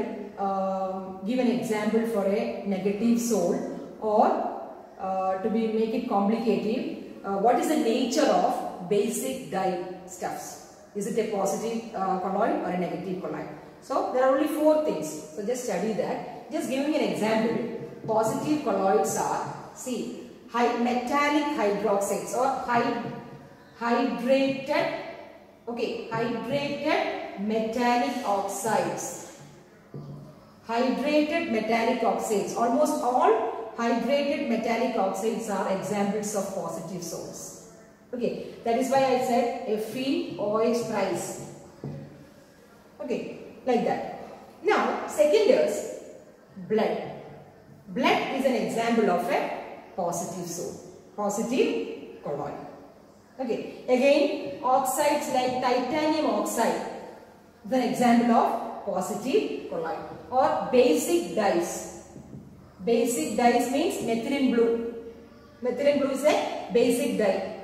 give an example for a negative salt, or to make it complicated, what is the nature of basic dye stuffs? Is it a positive colloid or a negative colloid? So there are only 4 things. So just study that. Just giving an example. Positive colloids are, see, metallic hydroxides or hydrated metallic oxides. Hydrated metallic oxides. Almost all hydrated metallic oxides are examples of positive salts. Okay, that is why I said Fe, OH, price. Okay, like that. Now, second is blood. Blood is an example of a positive salt, positive colloid. Okay, again, oxides like titanium oxide is an example of positive colloid. Or basic dyes. Basic dyes means methylene blue. Methylene blue is a basic dye.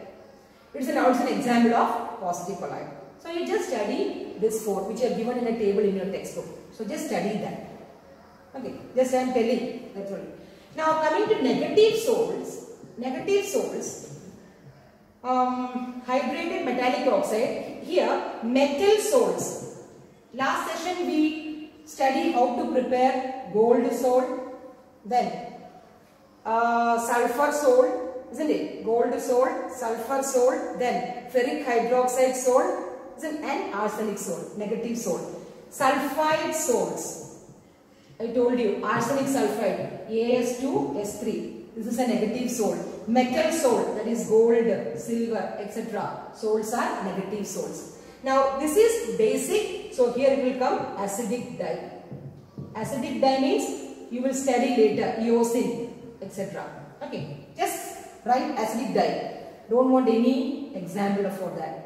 It is also an example of positive colloid. So you just study this 4 which are given in a table in your textbook. So just study that. Okay, just I am telling, that's all. Now coming to negative soles, hydrated metallic oxide, here metal soles. Last session we studied how to prepare gold sole, then sulfur sole, isn't it? Gold sole, sulfur sole, then ferric hydroxide sole, and arsenic sole, negative sole. Sulfide soles. I told you, arsenic sulfide, As2S3. This is a negative sole. Metal sole, that is gold, silver, etc. Soles are negative soles. Now, this is basic. So, here it will come acidic dye. Acidic dye means you will study later, eosin, etc. Okay, just write acidic dye. Don't want any example for that.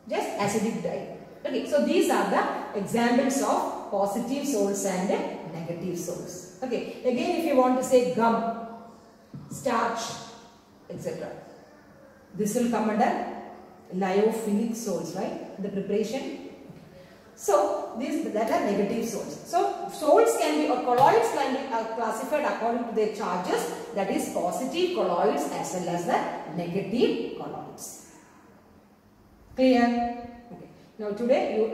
Just acidic dye. Okay, so these are the examples of positive soles and negative soles. Okay, again if you want to say gum, starch, etc. This will come under lyophilic soles, right? The preparation. So that are negative soles. So soles can be or colloids can be classified according to their charges. That is positive colloids as well as the negative colloids. Clear? Okay. Now today,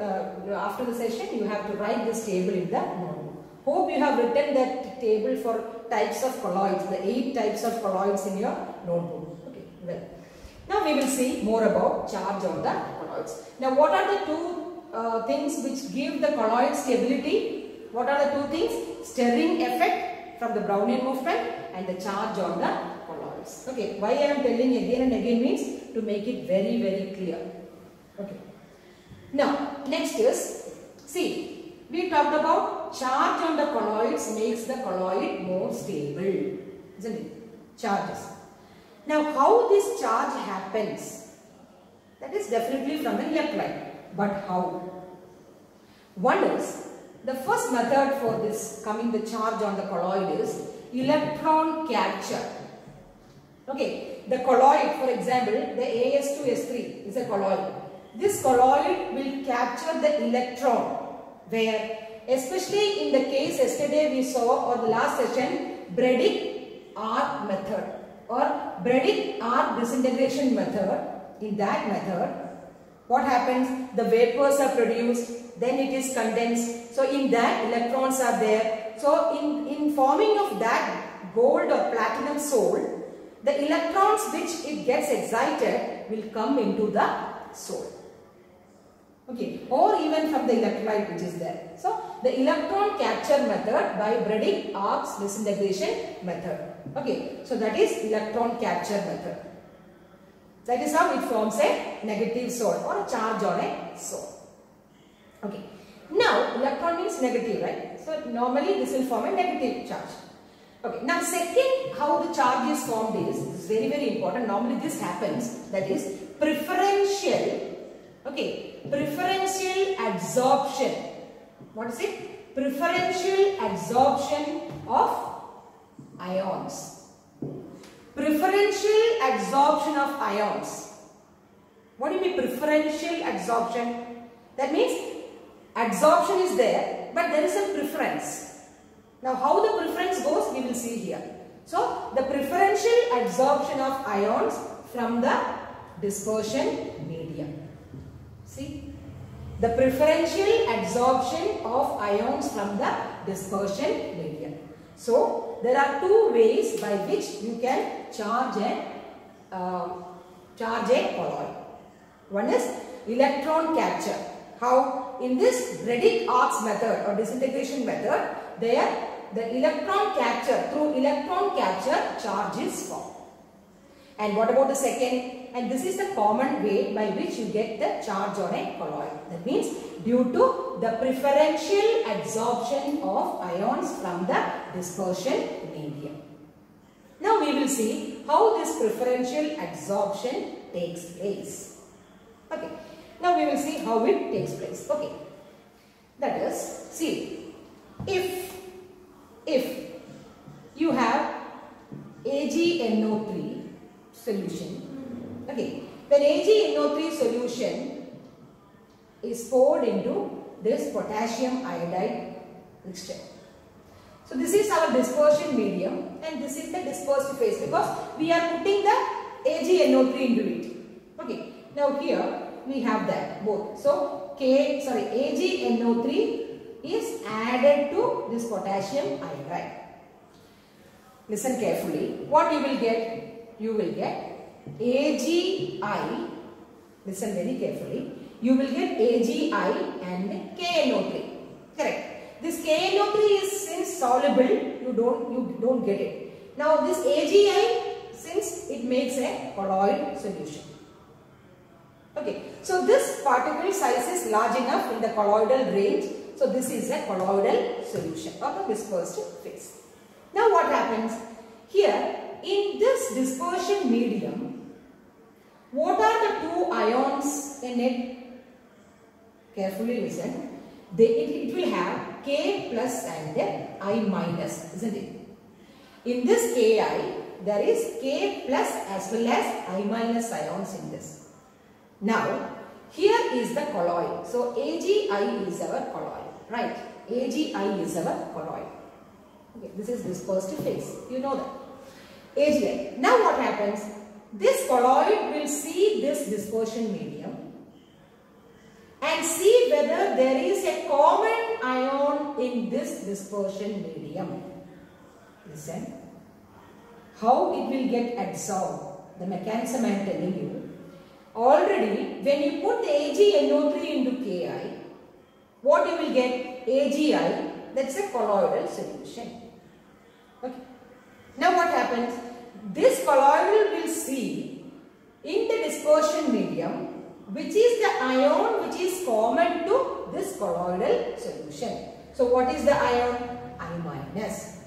after the session, you have to write this table in the notebook. Hope you have written that table for types of colloids, the 8 types of colloids in your notebook. Okay, well. Now we will see more about charge on the colloids. Now what are the 2 things which give the colloid stability? What are the 2 things? Stirring effect from the Brownian movement and the charge on the colloids. Okay, why I am telling again and again means to make it very, very clear. Okay. Now, next is, see, we talked about charge on the colloids makes the colloid more stable, isn't it? Charges. Now, how this charge happens? That is definitely from the electrolyte. But how? One is, the first method for this coming the charge on the colloid is electron capture. Okay, the colloid, for example, the As2S3 is a colloid. This colloid will capture the electron where, especially in the case yesterday we saw or the last session, Bredig arc method or Bredig arc disintegration method. In that method, what happens? The vapors are produced, then it is condensed. So in that electrons are there. So in forming of that gold or platinum sole, the electrons which it gets excited will come into the sole. Okay, or even from the electrolyte which is there. So the electron capture method by Bredig arc disintegration method. Okay, so that is electron capture method. That is how it forms a negative sole or a charge on a sole. Okay. Now, electron means negative, right? So, normally this will form a negative charge. Okay. Now, second, how the charge is formed is very, very important. Normally this happens, that is preferential, okay, preferential adsorption. What is it? Preferential adsorption of ions. Preferential adsorption of ions. What do you mean preferential adsorption? That means adsorption is there, but there is a preference. Now how the preference goes, we will see here. So the preferential adsorption of ions from the dispersion medium. See? The preferential adsorption of ions from the dispersion medium. So, there are 2 ways by which you can charge a colloid. One is electron capture. How? In this Bredig arc method or disintegration method, there the electron capture, through electron capture, charge is formed. And what about the second? And this is the common way by which you get the charge on a colloid. That means due to the preferential adsorption of ions from the dispersion medium. Now we will see how this preferential adsorption takes place. Okay. Now we will see how it takes place. Okay. That is, see, if you have AgNO3 solution. Okay, when AgNO3 solution is poured into this potassium iodide mixture. So this is our dispersion medium and this is the dispersed phase because we are putting the AgNO3 into it. Okay, now here we have that both. So AgNO3 is added to this potassium iodide. Listen carefully. What you will get? You will get AgI. Listen very carefully. You will get AgI and KNO3. Correct. This KNO3 is since soluble, you don't get it. Now this AgI, since it makes a colloid solution. Okay. So this particle size is large enough in the colloidal range. So this is a colloidal solution of the dispersed phase. Now what happens? Here in this dispersion medium, what are the two ions in it? Carefully listen. It will have K plus and I minus, isn't it? In this Ki, there is K plus as well as I minus ions in this. Now, here is the colloid. So, AgI is our colloid, right? AgI is our colloid. Okay, this is dispersed phase. You know that. AgI. Now, what happens? This colloid will see this dispersion medium and see whether there is a common ion in this dispersion medium. Listen. How it will get adsorbed. The mechanism I am telling you. Already, when you put AgNO3 into Ki, what you will get? AgI, that's a colloidal solution. Okay. Now what happens? This colloid will see in the dispersion medium which is the ion which is common to this colloidal solution. So what is the ion? I minus.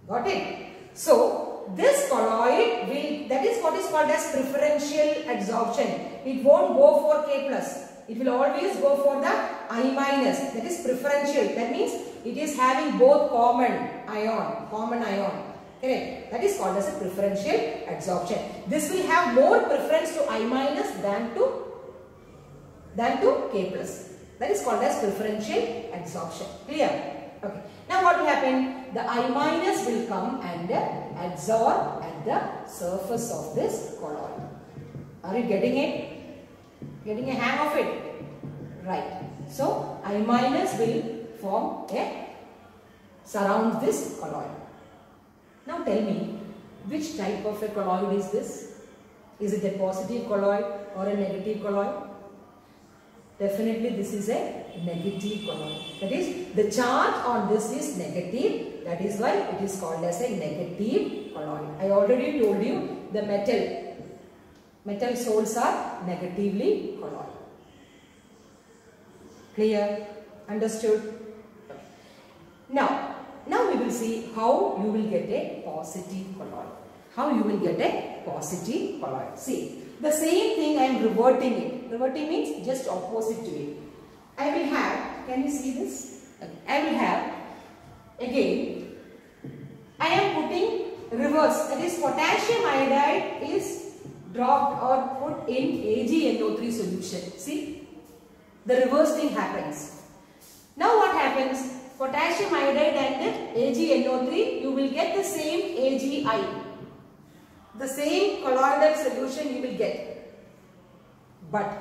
Got it? So this colloid will, that is what is called as preferential adsorption. It won't go for K plus. It will always go for the I minus. That is preferential. That means it is having both common ion. Correct? That is called as a preferential adsorption. This will have more preference to I minus than to K plus. That is called as preferential adsorption. Clear? Okay. Now what will happen? The I minus will come and adsorb at the surface of this colloid. Are you getting it? Getting a hang of it? Right. So I minus will form surround this colloid. Now tell me, which type of a colloid is this? Is it a positive colloid or a negative colloid? Definitely this is a negative colloid. That is, the charge on this is negative. That is why it is called as a negative colloid. I already told you the metal soles are negatively colloid. Clear? Understood? Now we will see how you will get a positive colloid. How you will get a positive colloid. See. The same thing I am reverting it. Reverting means just opposite to it. I will have, can you see this? I will have, again, I am putting reverse. That is potassium iodide is dropped or put in AgNO3 solution. See? The reverse thing happens. Now what happens? Potassium iodide and AgNO3, you will get the same AgI. The same colloidal solution you will get. But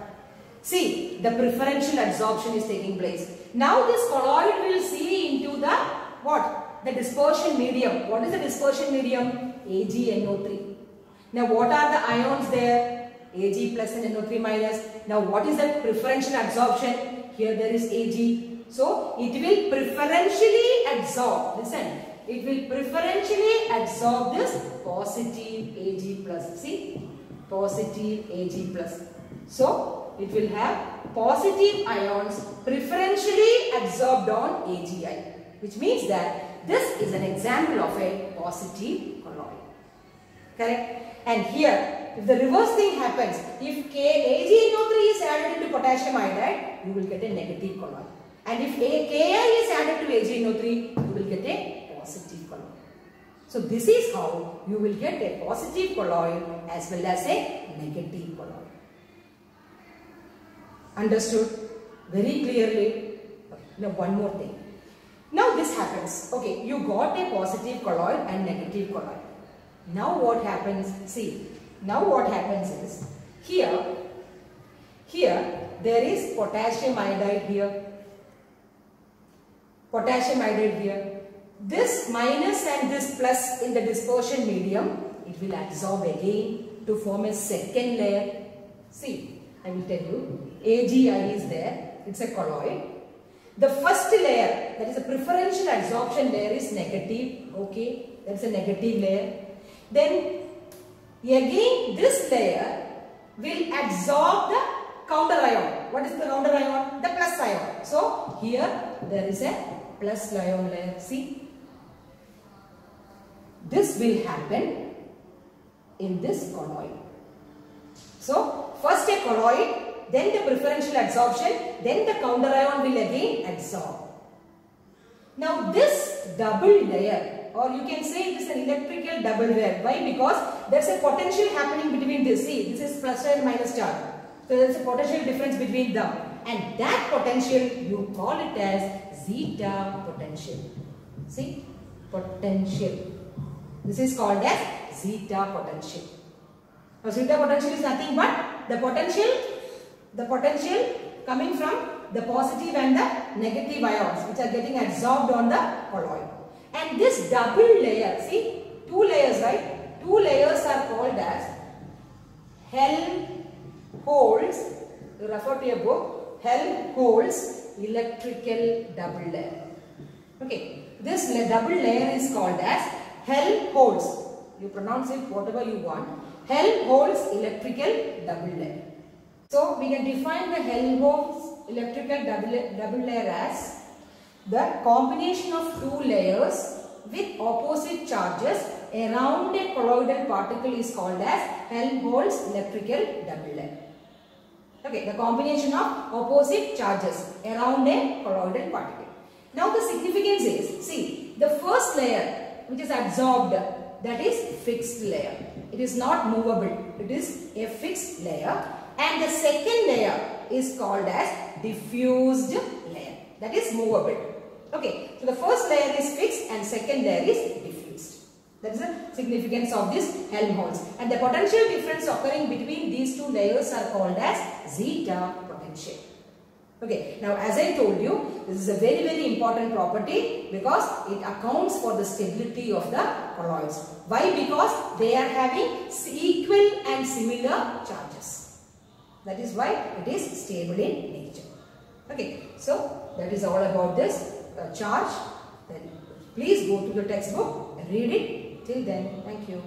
see, the preferential adsorption is taking place. Now this colloid will see into the what? The dispersion medium. What is the dispersion medium? AgNO3. Now what are the ions there? Ag plus and NO3 minus. Now what is the preferential adsorption? Here there is Ag. So it will preferentially adsorb. Listen. It will preferentially adsorb this positive Ag plus. See? Positive Ag plus. So, it will have positive ions preferentially adsorbed on AgI. Which means that this is an example of a positive colloid. Correct? And here, if the reverse thing happens, if AgNO3 is added into potassium iodide, you will get a negative colloid. And if Ki is added to AgNO3, you will get a positive colloid. So this is how you will get a positive colloid as well as a negative colloid. Understood? Very clearly. Now one more thing. Now this happens. Okay, you got a positive colloid and negative colloid. Now what happens? See, now what happens is, here there is potassium iodide here. Potassium iodide here. This minus and this plus in the dispersion medium, it will absorb again to form a second layer. See, I will tell you, AgI is there, it's a colloid. The first layer, that is a preferential adsorption layer, is negative, okay, that's a negative layer. Then again this layer will absorb the counter ion. What is the counter ion? The plus ion. So here there is a plus ion layer, see. This will happen in this colloid. So first a colloid, then the preferential adsorption, then the counter ion will again adsorb. Now this double layer, or you can say it is an electrical double layer. Why? Because there is a potential happening between this. See, this is plus and minus charge. So there is a potential difference between them. And that potential, you call it as zeta potential. See, potential. This is called as zeta potential. Now zeta potential is nothing but the potential coming from the positive and the negative ions which are getting absorbed on the colloid. And this double layer, see, two layers, right? Two layers are called as Helmholtz. You refer to your book, Helmholtz electrical double layer. Okay, this double layer is called as Helmholtz. You pronounce it whatever you want. Helmholtz electrical double layer. So we can define the Helmholtz electrical double layer as the combination of two layers with opposite charges around a colloidal particle is called as Helmholtz electrical double layer. Okay, the combination of opposite charges around a colloidal particle. Now the significance is, see, the first layer which is absorbed, that is fixed layer. It is not movable. It is a fixed layer. And the second layer is called as diffused layer. That is movable. Okay. So the first layer is fixed and second layer is diffused. That is the significance of this Helmholtz. And the potential difference occurring between these two layers are called as zeta potential. Okay, now as I told you, this is a very, very important property because it accounts for the stability of the colloids. Why? Because they are having equal and similar charges. That is why it is stable in nature. Okay, so that is all about this charge. Then please go to the textbook and read it. Till then, thank you.